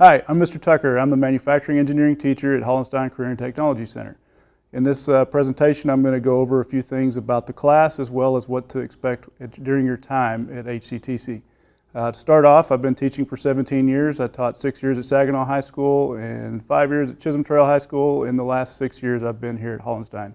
Hi, I'm Mr. Tucker. I'm the manufacturing engineering teacher at Hollenstein Career and Technology Center. In this presentation, I'm going to go over a few things about the class as well as what to expect during your time at HCTC. To start off, I've been teaching for 17 years. I taught 6 years at Saginaw High School and 5 years at Chisholm Trail High School. In the last 6 years, I've been here at Hollenstein.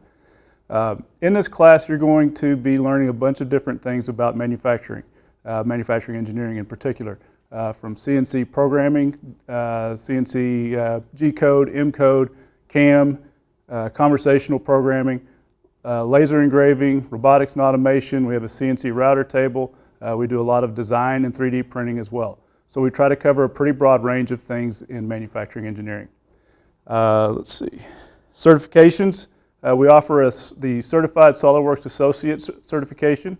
In this class, you're going to be learning a bunch of different things about manufacturing, manufacturing engineering in particular. From CNC programming, CNC G-code, M-code, CAM, conversational programming, laser engraving, robotics and automation. We have a CNC router table. We do a lot of design and 3D printing as well. So we try to cover a pretty broad range of things in manufacturing engineering. Let's see. Certifications. We offer the Certified SOLIDWORKS Associate certification,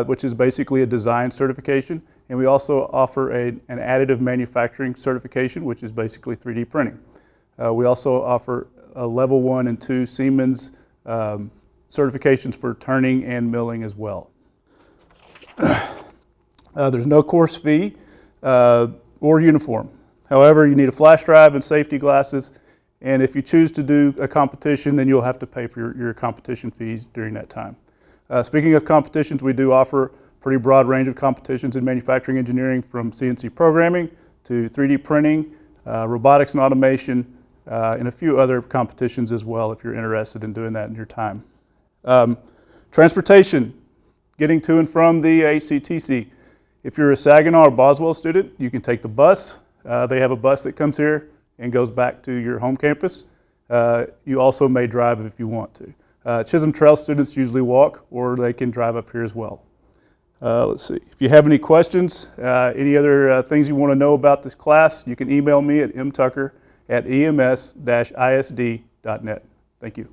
which is basically a design certification. And we also offer an additive manufacturing certification, which is basically 3D printing. We also offer a level 1 and 2 Siemens certifications for turning and milling as well. There's no course fee or uniform. However, you need a flash drive and safety glasses. And if you choose to do a competition, then you'll have to pay for your competition fees during that time. Speaking of competitions, we do offer pretty broad range of competitions in manufacturing engineering, from CNC programming to 3D printing, robotics and automation, and a few other competitions as well if you're interested in doing that in your time. Transportation, getting to and from the HCTC. If you're a Saginaw or Boswell student, you can take the bus. They have a bus that comes here and goes back to your home campus. You also may drive if you want to. Chisholm Trail students usually walk, or they can drive up here as well. Let's see. If you have any questions, any other things you want to know about this class, you can email me at mtucker@ems-isd.net. Thank you.